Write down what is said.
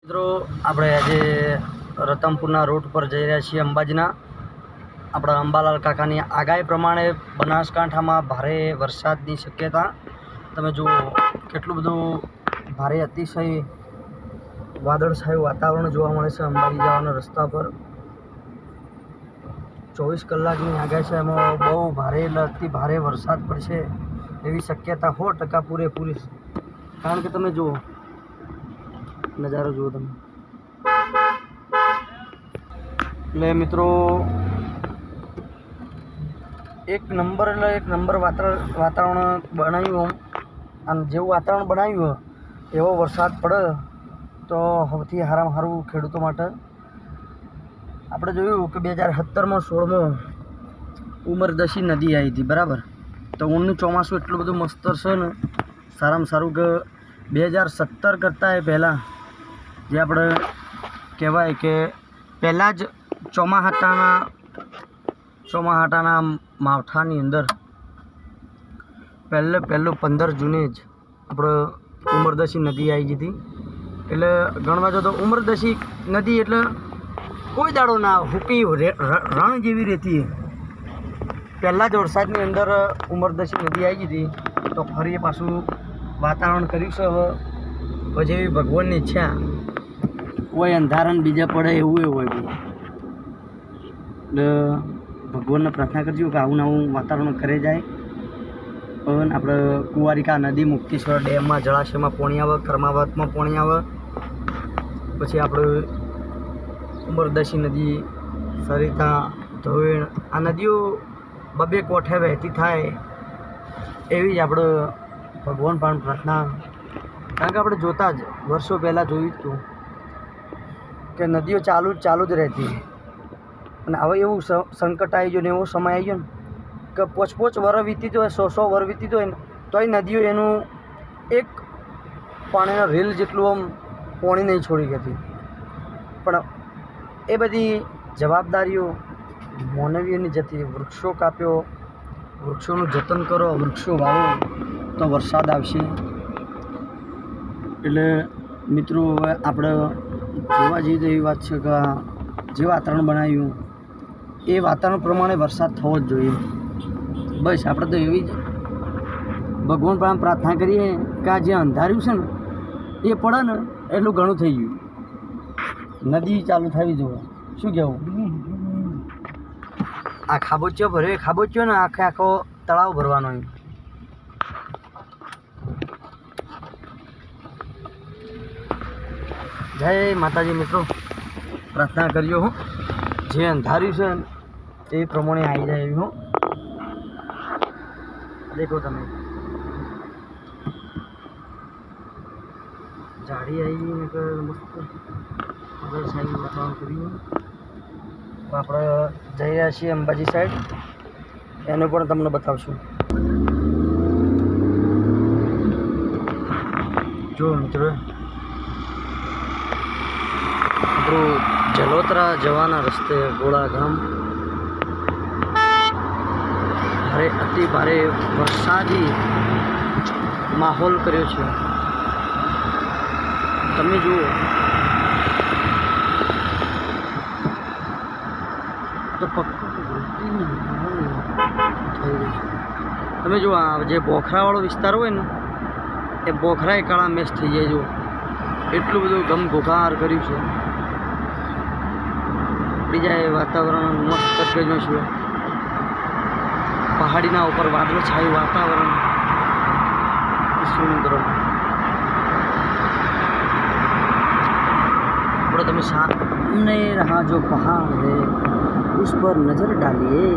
મિત્રો આપણે આજે રતનપુરના રૂટ પર જઈ રહ્યા છીએ અંબાજીના આપણા અંબાલાલ કાકાની આગાહી પ્રમાણે બનાસકાંઠામાં ભારે વરસાદની શક્યતા તમે જુઓ કેટલું બધું ભારે અતિશય વાદળછાયું વાતાવરણ જોવા મળે છે અંબાજી જવાના રસ્તા પર 24 કલાકની આગાહી છે એમાં બહુ ભારે લગતી ભારે વરસાદ પડશે એવી શક્યતા 100% પૂરેપૂરી છે કારણ કે તમે જુઓ નજારો જુઓ તમે એટલે મિત્રો એક નંબર વાતાવરણ બનાવ્યું અને જેવું વાતાવરણ બનાવ્યું એવો વરસાદ પડે તો સૌથી સારામાં સારું ખેડૂતો માટે આપણે જોયું કે 2017માં 16માં ઉમરદશી નદી આવી હતી બરાબર તો ઊનનું ચોમાસું એટલું બધું મસ્ત છે ને સારામાં સારું કે 2017 કરતાં એ પહેલાં જે આપણે કહેવાય કે પહેલાં જ ચોમાહાટાના માવઠાની અંદર પહેલું 15 જૂને જ આપણે ઉમરદશી નદી આવી ગઈ હતી એટલે ગણવા જો તો ઉમરદશી નદી એટલે કોઈ દાડો ના હુકી રણ જેવી રહેતી પહેલાં જ વરસાદની અંદર ઉમરદશી નદી આવી ગઈ હતી તો ફરી પાછું વાતાવરણ કર્યું છે હવે જેવી ભગવાનની ઈચ્છા કોઈ અંધારણ બીજા પડે એવું હોય એટલે ભગવાનને પ્રાર્થના કરજો કે આવું નવું વાતાવરણ કરે જાય પણ આપણે કુંવારિકા નદી મુક્તેશ્વર ડેમમાં જળાશયમાં પાણી આવે કર્માવતમાં પાણી આવે પછી આપણે ઉમરદશી નદી સરિતા ધોવેણ આ નદીઓ બબે કોઠે વહેતી થાય એવી જ આપણે ભગવાન પણ પ્રાર્થના કારણ કે આપણે જોતા જ વર્ષો પહેલાં જોયું હતું કે નદીઓ ચાલુ જ રહેતી અને હવે એવું સંકટ આવી ગયું ને એવો સમય આવી ગયો ને કે 5 વર્ષ વીતી હોય 100 વર્ષ વીતી હોય ને તોય નદીઓ એનું એક પાણીના રેલ જેટલું આમ પાણી નહીં છોડી ગઈ પણ એ બધી જવાબદારીઓ માનવીઓની જતી વૃક્ષો કાપ્યો વૃક્ષોનું જતન કરો વૃક્ષો વાવો તો વરસાદ આવશે એટલે મિત્રો હવે આપણે જોવા જઈએ તો એવી વાત છે કે જે વાતાવરણ બનાવ્યું એ વાતાવરણ પ્રમાણે વરસાદ થવો જ જોઈએ બસ આપણે તો એવી જ ભગવાન પાસે પ્રાર્થના કરીએ કે આ જે અંધાર્યું છે ને એ પડે ને એટલું ઘણું થઈ ગયું નદી ચાલુ થવી જોઈએ શું કહેવું આ ખાબોચિયો ભર્યો એ ખાબોચિયો ને આખો તળાવ ભરવાનો એમ જય માતાજી મિત્રો પ્રાર્થના કરજો હું જે અંધાર્યું છે એ પ્રમાણે આવી જાય એવી હું દેખો તમે જાડી આવી ને મસ્ત સાઈડ વાતાવરણ કર્યું આપણે જઈ રહ્યા છીએ અંબાજી સાઈડ એનું પણ તમને બતાવશું જો મિત્રો આપણું જલોત્રા જવાના રસ્તે ગોળા ગામ અતિ ભારે વરસાદી માહોલ કર્યો છે તમે જુઓ તો તમે જુઓ આ જે બોખરાવાળો વિસ્તાર હોય ને એ બોખરાએ કાળા મેચ થઈ જાય જુઓ એટલું બધું ગમઘોકાર કર્યું છે બીજા વાતાવરણ મસ્ત કર્યું છે પહાડીના ઉપર વાદળછાયું વાતાવરણ સુંદર આપણે તમે सामने रहा जो पहाड़ है उस पर नज़र डालिए